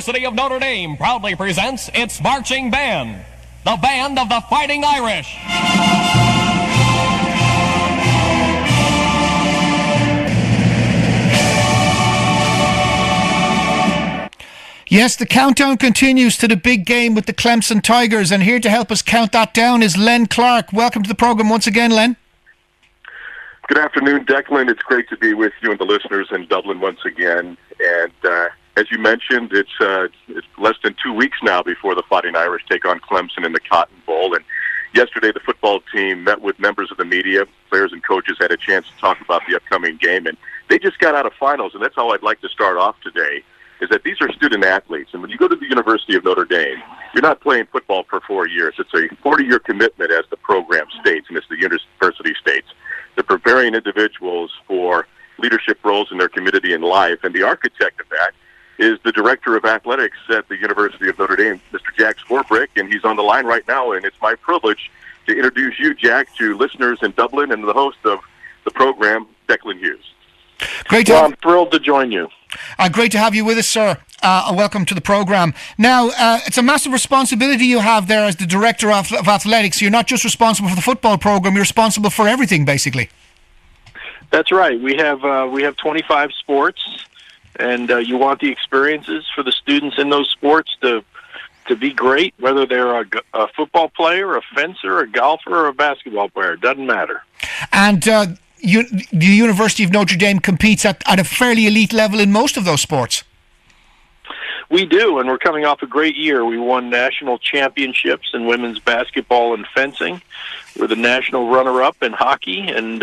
University of Notre Dame proudly presents its marching band, the Band of the Fighting Irish. Yes, the countdown continues to the big game with the Clemson Tigers, and here to help us count that down is Len Clark. Welcome to the programme once again, Len. Good afternoon, Declan. It's great to be with you and the listeners in Dublin once again. And as you mentioned, it's less than 2 weeks now before the Fighting Irish take on Clemson in the Cotton Bowl. And yesterday, the football team met with members of the media. Players and coaches had a chance to talk about the upcoming game. And they just got out of finals, and that's how I'd like to start off today, is that these are student athletes. And when you go to the University of Notre Dame, you're not playing football for 4 years. It's a 40-year commitment, as the program states, and it's the university states. They're preparing individuals for leadership roles in their community and life. And the architect of that is the director of athletics at the University of Notre Dame, Mr. Jack Swarbrick, and he's on the line right now. And it's my privilege to introduce you, Jack, to listeners in Dublin and the host of the program, Declan Hughes. I'm thrilled to join you. Great to have you with us, sir. Welcome to the programme. Now, it's a massive responsibility you have there as the Director of Athletics. You're not just responsible for the football programme, you're responsible for everything, basically. That's right. We have 25 sports, and you want the experiences for the students in those sports to be great, whether they're a football player, a fencer, a golfer, or a basketball player. It doesn't matter. And the University of Notre Dame competes at a fairly elite level in most of those sports. We do, and we're coming off a great year. We won national championships in women's basketball and fencing. We're the national runner-up in hockey, and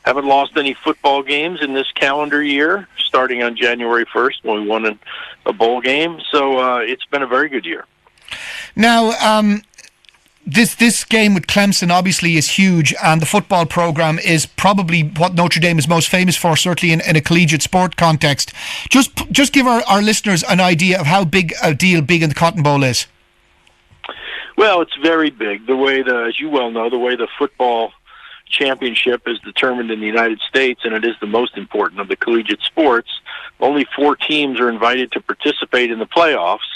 haven't lost any football games in this calendar year, starting on January 1st when we won a bowl game. So it's been a very good year. Now, This game with Clemson obviously is huge, and the football program is probably what Notre Dame is most famous for, certainly in a collegiate sport context. Just give our listeners an idea of how big a deal Big in the Cotton Bowl is. Well, it's very big. As you well know, the way the football championship is determined in the United States, and it is the most important of the collegiate sports. Only 4 teams are invited to participate in the playoffs.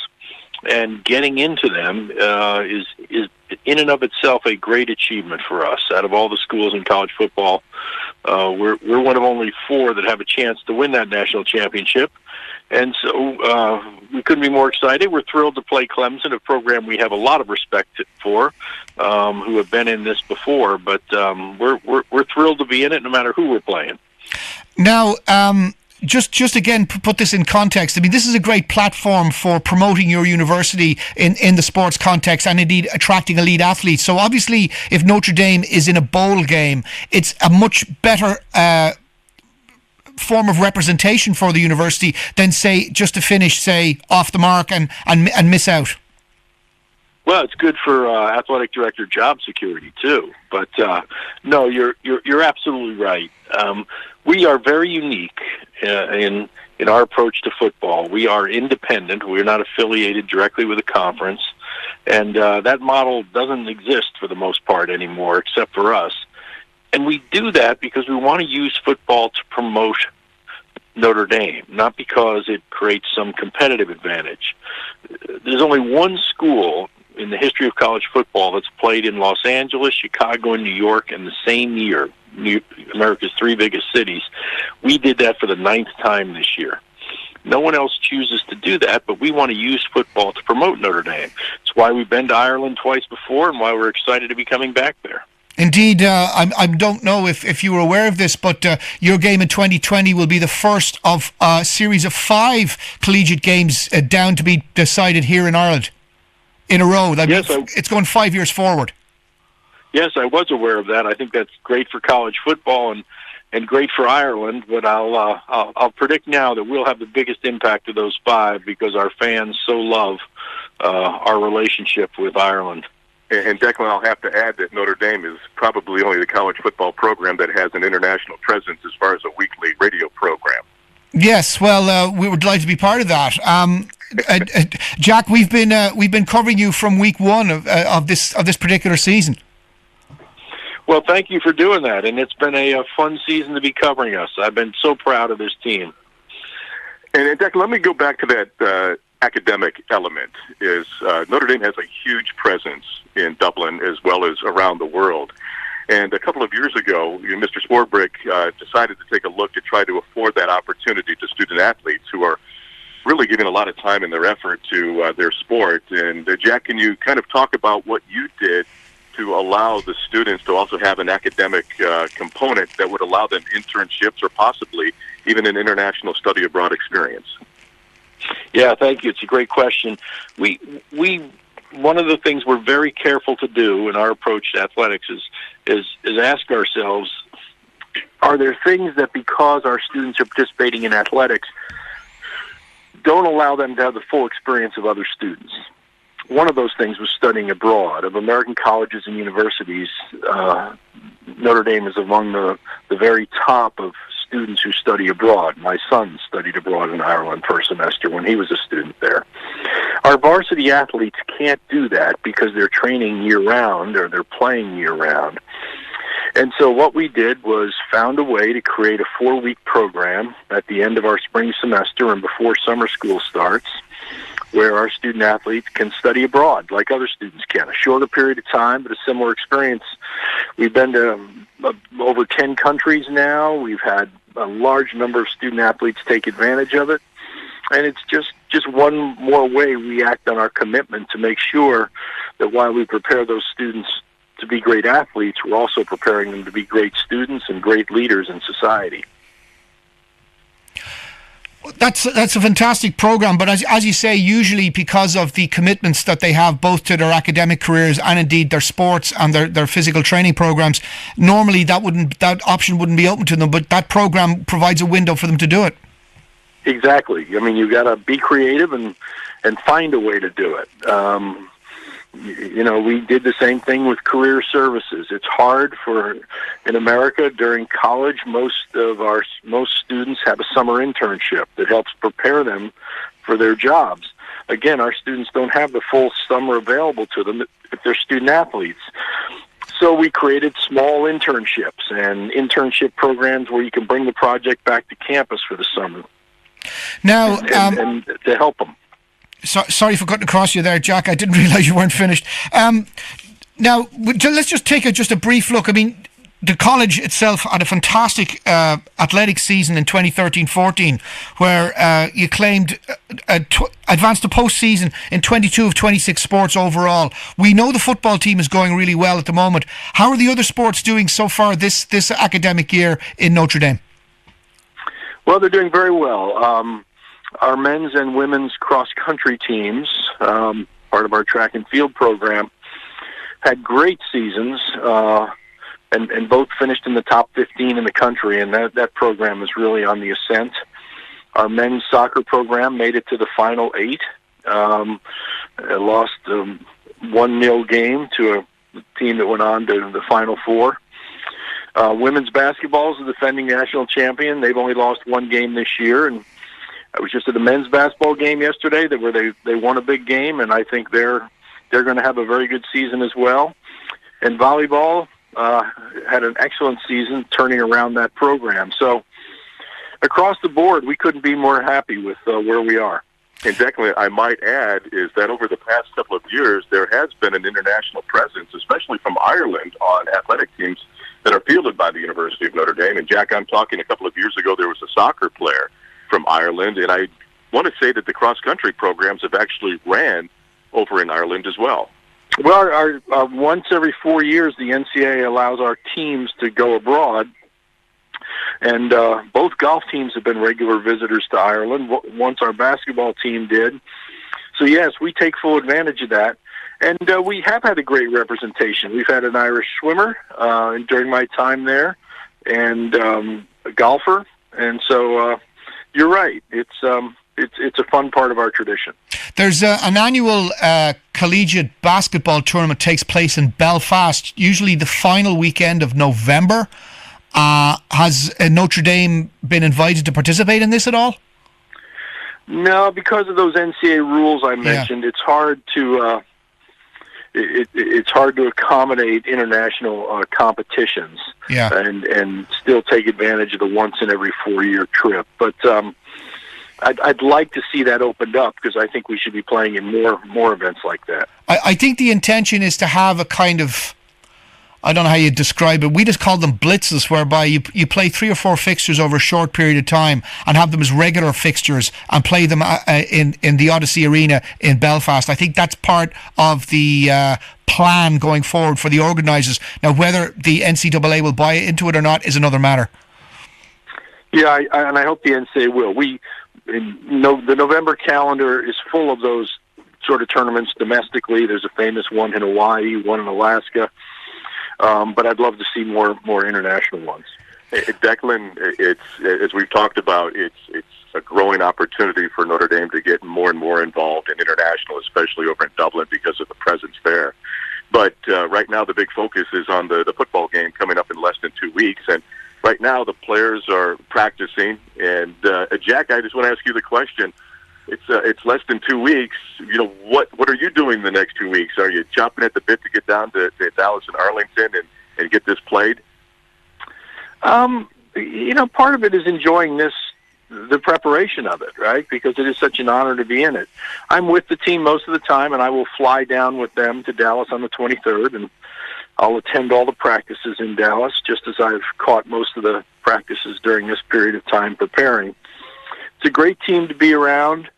And getting into them is in and of itself a great achievement for us. Out of all the schools in college football, we're one of only 4 that have a chance to win that national championship. And so we couldn't be more excited. We're thrilled to play Clemson, a program we have a lot of respect for, who have been in this before. But we're thrilled to be in it, no matter who we're playing. Now, Just again, put this in context. I mean, this is a great platform for promoting your university in the sports context and indeed attracting elite athletes. So obviously, if Notre Dame is in a bowl game, it's a much better form of representation for the university than, say, just to finish, say, off the mark and miss out. Well, it's good for athletic director job security too. But no, you're absolutely right. We are very unique in our approach to football. We are independent. We're not affiliated directly with a conference, and that model doesn't exist for the most part anymore, except for us. And we do that because we want to use football to promote Notre Dame, not because it creates some competitive advantage. There's only one school in the history of college football that's played in Los Angeles, Chicago, and New York in the same year, America's 3 biggest cities. We did that for the 9th time this year. No one else chooses to do that, but we want to use football to promote Notre Dame. It's why we've been to Ireland twice before and why we're excited to be coming back there. Indeed, I don't know if you were aware of this, but your game in 2020 will be the first of a series of 5 collegiate games down to be decided here in Ireland in a row. It's going 5 years forward. Yes, I was aware of that. I think that's great for college football and great for Ireland. But I'll predict now that we'll have the biggest impact of those 5 because our fans so love our relationship with Ireland. And Declan, I'll have to add that Notre Dame is probably only the college football program that has an international presence as far as a weekly radio program. Yes, well, we were delighted to be part of that. Jack, we've been covering you from week 1 of this particular season. Well, thank you for doing that, and it's been a fun season to be covering us. I've been so proud of this team. And Declan, let me go back to that academic element is Notre Dame has a huge presence in Dublin as well as around the world. And a couple of years ago, Mr. Swarbrick decided to take a look to try to afford that opportunity to student athletes who are really giving a lot of time and their effort to their sport. And Jack, can you kind of talk about what you did to allow the students to also have an academic component that would allow them internships or possibly even an international study abroad experience? Yeah, thank you. It's a great question. We one of the things we're very careful to do in our approach to athletics is ask ourselves, are there things that because our students are participating in athletics don't allow them to have the full experience of other students? One of those things was studying abroad. Of American colleges and universities, Notre Dame is among the very top of students who study abroad. My son studied abroad in Ireland for a semester when he was a student there. Our varsity athletes can't do that because they're training year-round or they're playing year-round. And so what we did was found a way to create a 4-week program at the end of our spring semester and before summer school starts, where our student athletes can study abroad like other students can. A shorter period of time, but a similar experience. We've been to over 10 countries now. We've had a large number of student athletes take advantage of it. And it's just one more way we act on our commitment to make sure that while we prepare those students to be great athletes, we're also preparing them to be great students and great leaders in society. That's a fantastic program, but as you say, usually because of the commitments that they have both to their academic careers and indeed their sports and their physical training programs, normally that option wouldn't be open to them, but that program provides a window for them to do it. Exactly. I mean, you've got to be creative and find a way to do it. We did the same thing with career services. It's hard in America during college. Most students have a summer internship that helps prepare them for their jobs. Again, our students don't have the full summer available to them if they're student athletes. So we created small internships and internship programs where you can bring the project back to campus for the summer. Now, and to help them. Sorry for cutting across you there, Jack. I didn't realise you weren't finished. Now, let's just take just a brief look. I mean, the college itself had a fantastic athletic season in 2013-14, where you claimed advanced to postseason in 22 of 26 sports overall. We know the football team is going really well at the moment. How are the other sports doing so far this academic year in Notre Dame? Well, they're doing very well. Our men's and women's cross-country teams, part of our track and field program, had great seasons, and both finished in the top 15 in the country, and that program is really on the ascent. Our men's soccer program made it to the Final 8. It lost a 1-0 game to a team that went on to the Final 4. Women's basketball is the defending national champion. They've only lost 1 game this year, and I was just at a men's basketball game yesterday where they won a big game, and I think they're going to have a very good season as well. And volleyball had an excellent season turning around that program. So across the board, we couldn't be more happy with where we are. And Declan, I might add, is that over the past couple of years, there has been an international presence, especially from Ireland, on athletic teams that are fielded by the University of Notre Dame. And Jack, I'm talking a couple of years ago, there was a soccer player from Ireland, and I want to say that the cross-country programs have actually ran over in Ireland as well. Well, our once every 4 years, the NCAA allows our teams to go abroad, and both golf teams have been regular visitors to Ireland. Once our basketball team did. So, yes, we take full advantage of that. And we have had a great representation. We've had an Irish swimmer during my time there, and a golfer. And so you're right. It's a fun part of our tradition. There's an annual collegiate basketball tournament takes place in Belfast, usually the final weekend of November. Has Notre Dame been invited to participate in this at all? No, because of those NCAA rules I mentioned, it's hard to it's hard to accommodate international competitions and still take advantage of the once in every 4 year trip. But I'd like to see that opened up, because I think we should be playing in more events like that. I think the intention is to have a kind of, I don't know how you describe it. We just call them blitzes, whereby you play 3 or 4 fixtures over a short period of time and have them as regular fixtures and play them in the Odyssey Arena in Belfast. I think that's part of the plan going forward for the organisers. Now, whether the NCAA will buy into it or not is another matter. Yeah, and I hope the NCAA will. The November calendar is full of those sort of tournaments domestically. There's a famous one in Hawaii, one in Alaska. But I'd love to see more international ones. Declan, it's as we've talked about, it's a growing opportunity for Notre Dame to get more and more involved in international, especially over in Dublin because of the presence there. But right now, the big focus is on the football game coming up in less than 2 weeks, and right now the players are practicing. And Jack, I just want to ask you the question. It's less than 2 weeks. You know, what are you doing the next 2 weeks? Are you chomping at the bit to get down to Dallas and Arlington and get this played? Part of it is enjoying the preparation of it, right? Because it is such an honor to be in it. I'm with the team most of the time, and I will fly down with them to Dallas on the 23rd, and I'll attend all the practices in Dallas, just as I've caught most of the practices during this period of time preparing. It's a great team to be around.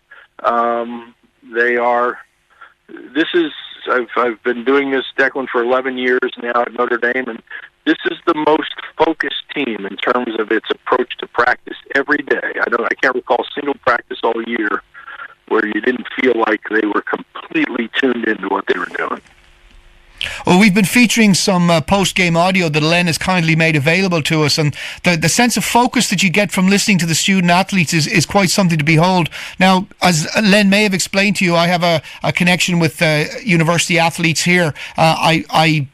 I've been doing this, Declan, for 11 years now at Notre Dame, and this is the most focused team in terms of its approach to practice every day. I can't recall a single practice all year where you didn't feel like they were completely tuned into what they were doing. Well, we've been featuring some post-game audio that Len has kindly made available to us, and the sense of focus that you get from listening to the student athletes is quite something to behold. Now, as Len may have explained to you, I have a connection with university athletes here. I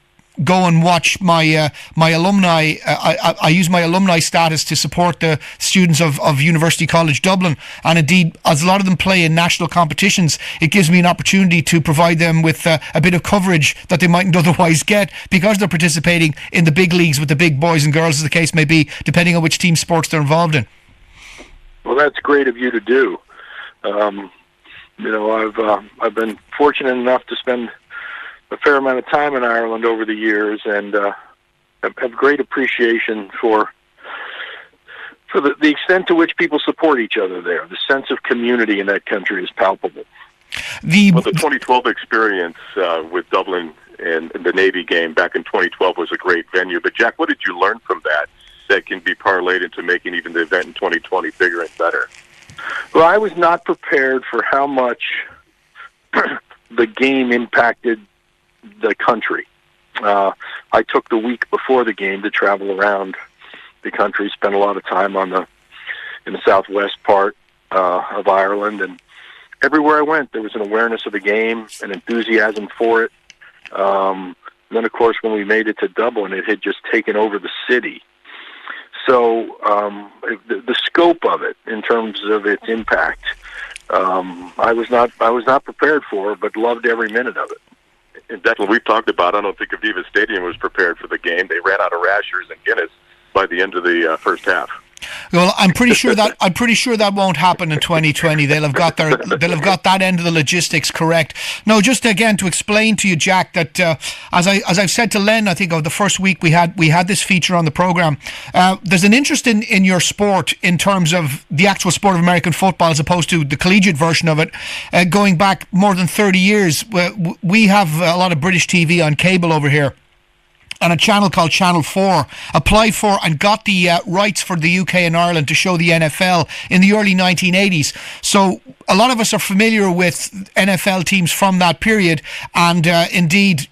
go and watch my alumni. I use my alumni status to support the students of University College Dublin, and indeed, as a lot of them play in national competitions, it gives me an opportunity to provide them with a bit of coverage that they mightn't otherwise get, because they're participating in the big leagues with the big boys and girls, as the case may be, depending on which team sports they're involved in. Well, that's great of you to do. I've been fortunate enough to spend a fair amount of time in Ireland over the years, and have great appreciation for the extent to which people support each other there. The sense of community in that country is palpable. The 2012 experience with Dublin and the Navy game back in 2012 was a great venue. But Jack, what did you learn from that can be parlayed into making even the event in 2020 bigger and better? Well, I was not prepared for how much the game impacted the country. I took the week before the game to travel around the country, spent a lot of time in the southwest part of Ireland, and everywhere I went there was an awareness of the game, an enthusiasm for it. And then, of course, when we made it to Dublin, it had just taken over the city. So the scope of it, in terms of its impact, I was not prepared for, but loved every minute of it. And Declan, we've talked about, I don't think Aviva Stadium was prepared for the game. They ran out of rashers and Guinness by the end of the first half. Well, I'm pretty sure that won't happen in 2020. They'll have got that end of the logistics correct. No, just again to explain to you, Jack, that as I've said to Len, I think of the first week we had this feature on the program. There's an interest in your sport in terms of the actual sport of American football, as opposed to the collegiate version of it, going back more than 30 years. We have a lot of British TV on cable over here, and a channel called Channel 4 applied for and got the rights for the UK and Ireland to show the NFL in the early 1980s. So a lot of us are familiar with NFL teams from that period, and indeed,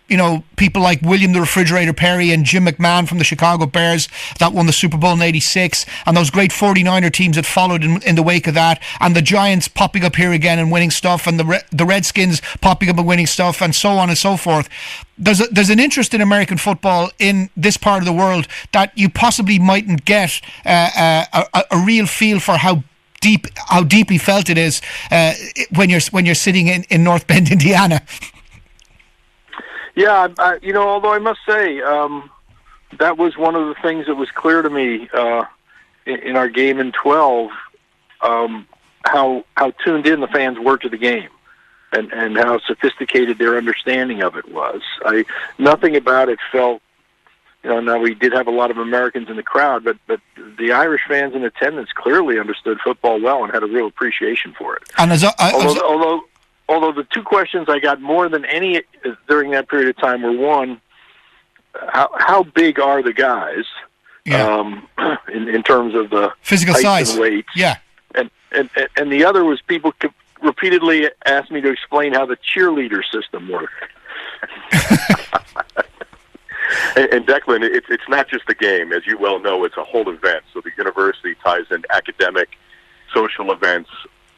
people like William the Refrigerator Perry and Jim McMahon from the Chicago Bears that won the Super Bowl in '86, and those great 49er teams that followed in the wake of that, and the Giants popping up here again and winning stuff, and the Redskins popping up and winning stuff, and so on and so forth. There's an interest in American football in this part of the world that you possibly mightn't get a real feel for how deeply felt it is when you're sitting in North Bend, Indiana. Yeah, although I must say that was one of the things that was clear to me in our game in 12. how tuned in the fans were to the game, and how sophisticated their understanding of it was. Nothing about it felt. Now we did have a lot of Americans in the crowd, but the Irish fans in attendance clearly understood football well and had a real appreciation for it. And Although the two questions I got more than any during that period of time were, one, how big are the guys in terms of the physical size and weight? Yeah. And the other was people repeatedly asked me to explain how the cheerleader system worked. And Declan, it's not just a game. As you well know, it's a whole event. So the university ties in academic, social events,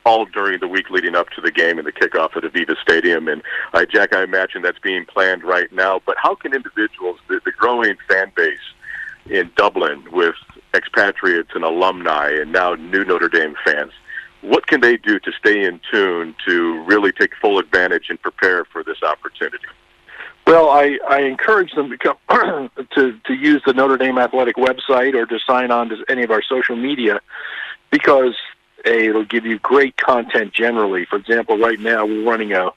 all during the week leading up to the game and the kickoff at Aviva Stadium. And Jack, I imagine that's being planned right now. But how can individuals, the growing fan base in Dublin with expatriates and alumni and now new Notre Dame fans, what can they do to stay in tune to really take full advantage and prepare for this opportunity? Well, I encourage them to come to use the Notre Dame Athletic website or to sign on to any of our social media, because it'll give you great content generally. For example, right now we're running a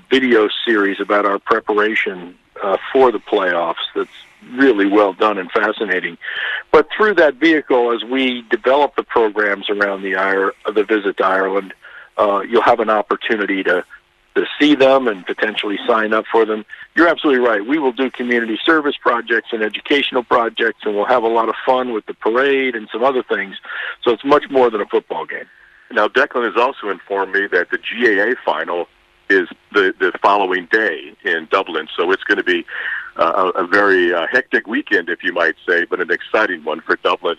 video series about our preparation for the playoffs that's really well done and fascinating. But through that vehicle, as we develop the programs around the visit to Ireland, you'll have an opportunity to see them and potentially sign up for them. You're absolutely right. We will do community service projects and educational projects, and we'll have a lot of fun with the parade and some other things. So it's much more than a football game. Now, Declan has also informed me that the GAA final is the following day in Dublin, so it's going to be a very hectic weekend, if you might say, but an exciting one for Dublin.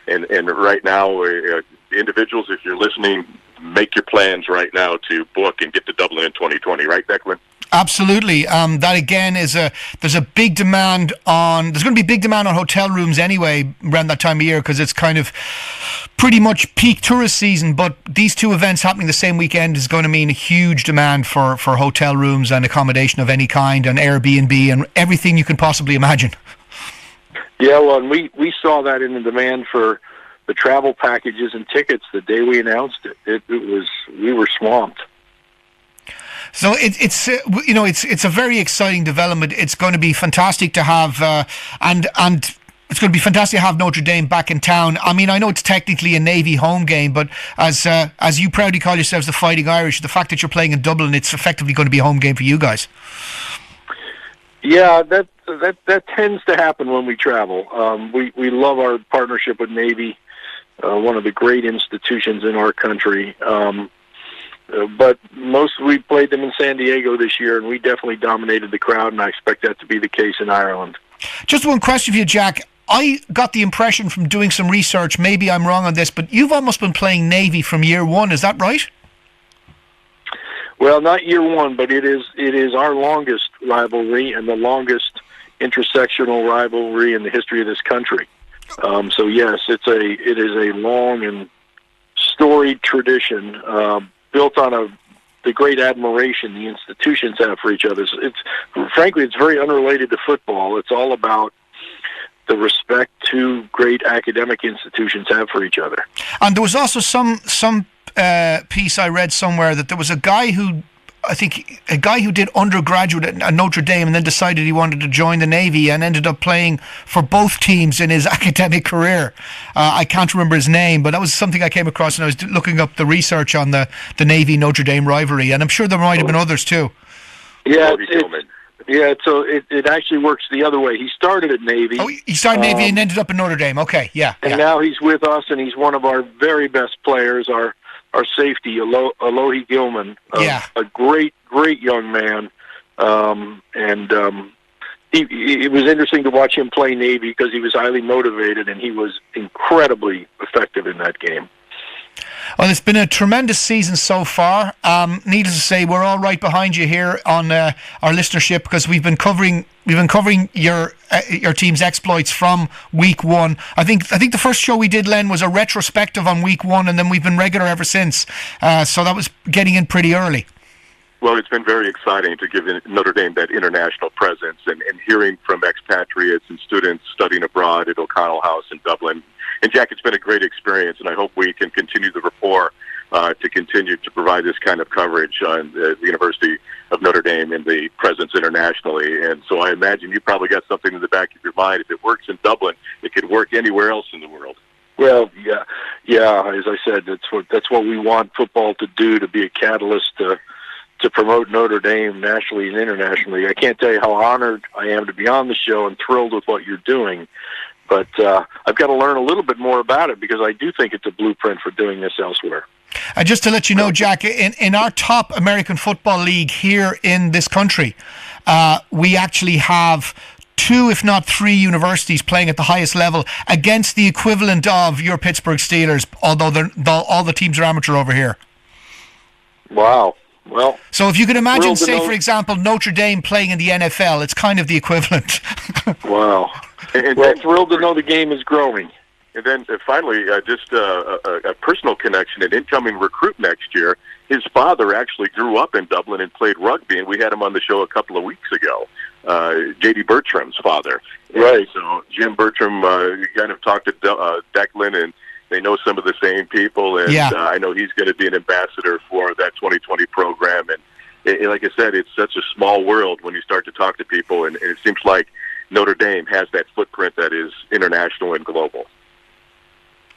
And right now, individuals, if you're listening, make your plans right now to book and get to Dublin in 2020, right, Declan? Absolutely. That again is there's a big demand there's going to be a big demand on hotel rooms anyway around that time of year, because it's kind of pretty much peak tourist season. But these two events happening the same weekend is going to mean a huge demand for hotel rooms and accommodation of any kind, and Airbnb and everything you can possibly imagine. Yeah, well, and we saw that in the demand for the travel packages and tickets the day we announced it. We were swamped. So it's a very exciting development. It's going to be fantastic to have and it's going to be fantastic to have Notre Dame back in town. I mean, I know it's technically a Navy home game, but as you proudly call yourselves the Fighting Irish, the fact that you're playing in Dublin, it's effectively going to be a home game for you guys. Yeah, that tends to happen when we travel. We love our partnership with Navy, one of the great institutions in our country. But we played them in San Diego this year, and we definitely dominated the crowd, and I expect that to be the case in Ireland. Just one question for you, Jack. I got the impression from doing some research, maybe I'm wrong on this, but you've almost been playing Navy from year one, is that right? Well, not year one, but it is our longest rivalry and the longest intersectional rivalry in the history of this country. So yes, it is a long and storied tradition built on the great admiration the institutions have for each other. Frankly, it's very unrelated to football. It's all about the respect two great academic institutions have for each other. And there was also some piece I read somewhere that there was a guy who did undergraduate at Notre Dame and then decided he wanted to join the Navy and ended up playing for both teams in his academic career. I can't remember his name, but that was something I came across when I was looking up the research on the Navy-Notre Dame rivalry, and I'm sure there might have been others too. Yeah, so it actually works the other way. He started at Navy. Oh, he started Navy and ended up in Notre Dame. Okay, yeah. And now he's with us, and he's one of our very best players, our safety, Alohi Gilman. A great young man. It was interesting to watch him play Navy because he was highly motivated, and he was incredibly effective in that game. Well, it's been a tremendous season so far. Needless to say, we're all right behind you here on our listenership, because we've been covering your team's exploits from week one. I think the first show we did, Len, was a retrospective on week one, and then we've been regular ever since. So that was getting in pretty early. Well, it's been very exciting to give Notre Dame that international presence, and hearing from expatriates and students studying abroad at O'Connell House in Dublin. And Jack, it's been a great experience, and I hope we can continue the rapport to continue to provide this kind of coverage on the University of Notre Dame and the presence internationally. And so I imagine you probably got something in the back of your mind. If it works in Dublin, it could work anywhere else in the world. Well, yeah. As I said, that's what we want football to do, to be a catalyst to promote Notre Dame nationally and internationally. I can't tell you how honored I am to be on the show and thrilled with what you're doing. But I've got to learn a little bit more about it, because I do think it's a blueprint for doing this elsewhere. And just to let you know, Jack, in our top American football league here in this country, we actually have 2, if not 3 universities playing at the highest level against the equivalent of your Pittsburgh Steelers, although all the teams are amateur over here. Wow. Well, so if you could imagine, say, for example, Notre Dame playing in the NFL, it's kind of the equivalent. Wow. Well, thrilled to know the game is growing. And then finally, just a personal connection, an incoming recruit next year. His father actually grew up in Dublin and played rugby, and we had him on the show a couple of weeks ago. J.D. Bertram's father. Right. So Jim Bertram kind of talked to Declan, and they know some of the same people, and I know he's going to be an ambassador for that 2020 program. And like I said, it's such a small world when you start to talk to people, and it seems like Notre Dame has that footprint that is international and global.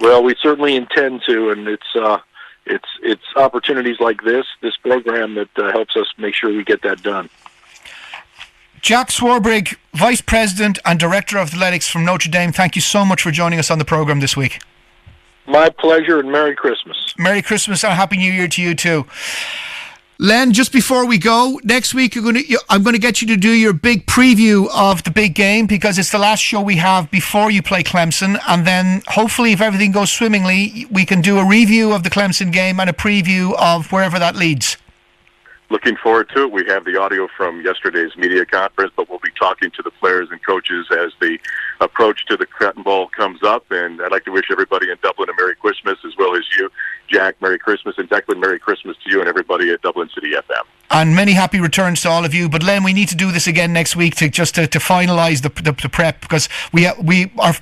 Well, we certainly intend to, and it's opportunities like this program that helps us make sure we get that done. Jack Swarbrick, Vice President and Director of Athletics from Notre Dame, thank you so much for joining us on the program this week. My pleasure, and Merry Christmas. Merry Christmas and Happy New Year to you too. Len, just before we go, next week I'm going to get you to do your big preview of the big game, because it's the last show we have before you play Clemson, and then hopefully, if everything goes swimmingly, we can do a review of the Clemson game and a preview of wherever that leads. Looking forward to it. We have the audio from yesterday's media conference, but we'll be talking to the players and coaches as the approach to the Cotton Bowl comes up. And I'd like to wish everybody in Dublin a Merry Christmas, as well as you, Jack, Merry Christmas, and Declan, Merry Christmas to you and everybody at Dublin City FM. And many happy returns to all of you. But Len, we need to do this again next week to finalise the prep, because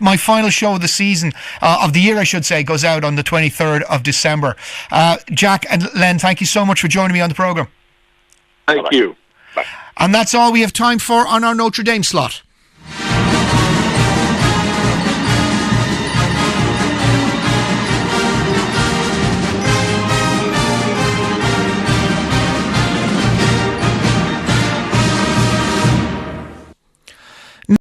my final show of the season, of the year I should say, goes out on the 23rd of December. Jack and Len, thank you so much for joining me on the programme. Thank you. Bye. And that's all we have time for on our Notre Dame slot.